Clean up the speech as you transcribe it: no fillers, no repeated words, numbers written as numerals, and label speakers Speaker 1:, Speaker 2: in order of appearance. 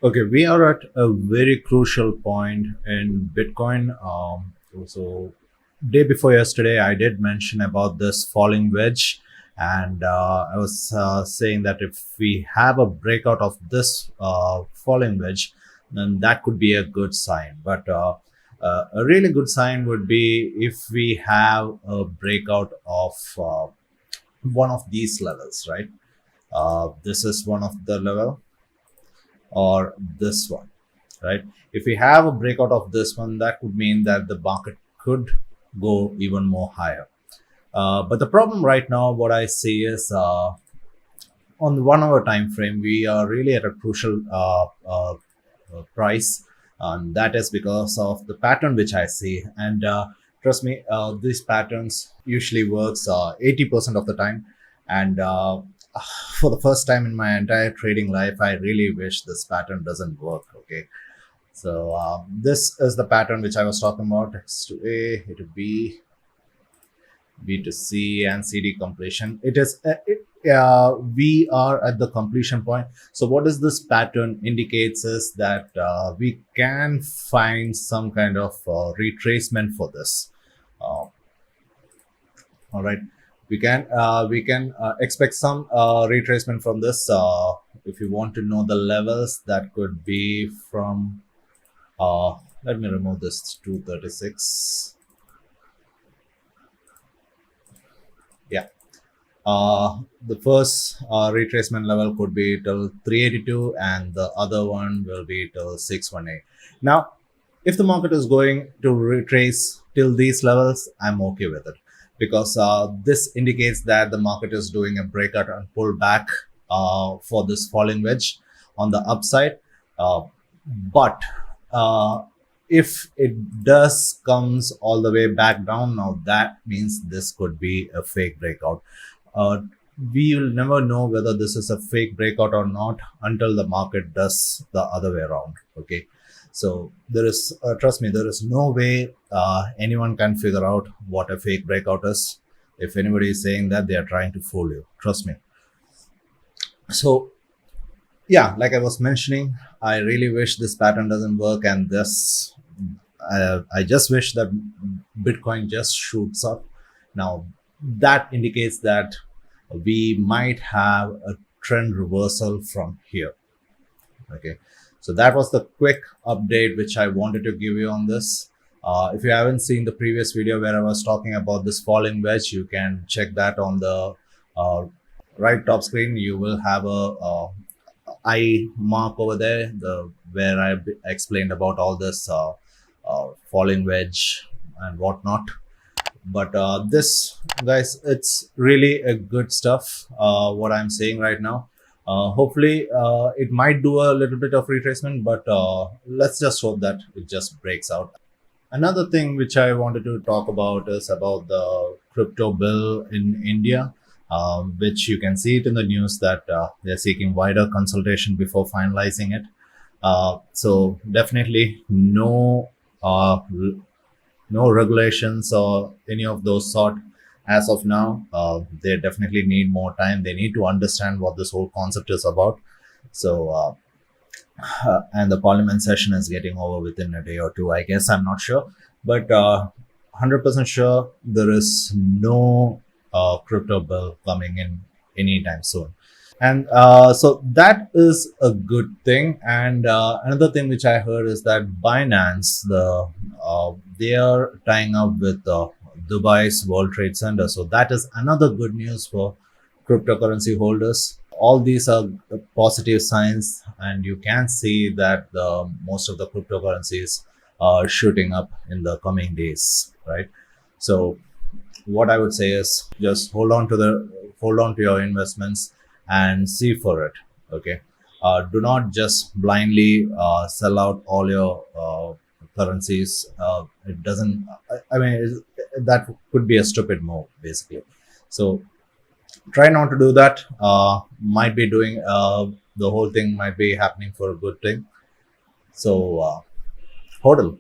Speaker 1: Okay, we are at a very crucial point in Bitcoin. So, day before yesterday, I did mention about this falling wedge, and I was saying that if we have a breakout of this falling wedge, then that could be a good sign. But a really good sign would be if we have a breakout of one of these levels, right? This is one of the level, or this one, right? If we have a breakout of this one, that would mean that the market could go even more higher. But the problem right now, what I see is on the 1 hour time frame, we are really at a crucial price, and that is because of the pattern which I see. And trust me, these patterns usually works 80% of the time, and for the first time in my entire trading life, I really wish this pattern doesn't work. Okay, so this is the pattern which I was talking about: X to A, A to B to C, and CD completion. It is we are at the completion point. So what does this pattern indicates is that we can find some kind of retracement for this. Uh, all right, we can expect some retracement from this. If you want to know the levels, that could be from. Let me remove this 236. Yeah. The first retracement level could be till 382, and the other one will be till 618. Now, if the market is going to retrace till these levels, I'm okay with it, because this indicates that the market is doing a breakout and pullback for this falling wedge on the upside. But if it does comes all the way back down, now that means this could be a fake breakout. uh, we will never know whether this is a fake breakout or not until the market does the other way around. Okay, so there is trust me, there is no way anyone can figure out what a fake breakout is. If anybody is saying that, they are trying to fool you, trust me. So yeah, like I was mentioning, I really wish this pattern doesn't work, and this I just wish that Bitcoin just shoots up. Now that indicates that we might have a trend reversal from here. Okay, so that was the quick update which I wanted to give you on this. If you haven't seen the previous video where I was talking about this falling wedge, you can check that on the right top screen. You will have a eye mark over there, the where I explained about all this falling wedge and whatnot. But this, guys, it's really a good stuff. What I'm saying right now. Hopefully, it might do a little bit of retracement, but let's just hope that it just breaks out. Another thing which I wanted to talk about is about the crypto bill in India, which you can see it in the news that they're seeking wider consultation before finalizing it. So definitely no regulations or any of those sort as of now. They definitely need more time. They need to understand what this whole concept is about. So and the parliament session is getting over within a day or two, I guess. I'm not sure, but 100% sure there is no crypto bill coming in anytime soon. And so that is a good thing. And another thing which I heard is that Binance, they are tying up with Dubai's World Trade Center. So that is another good news for cryptocurrency holders. All these are positive signs, and you can see that most of the cryptocurrencies are shooting up in the coming days, right? So what I would say is just hold on to your investments and see for it. Okay, do not just blindly sell out all your currencies. It doesn't. I mean, that could be a stupid move, basically. So try not to do that. Might be doing the whole thing might be happening for a good thing. So hodl.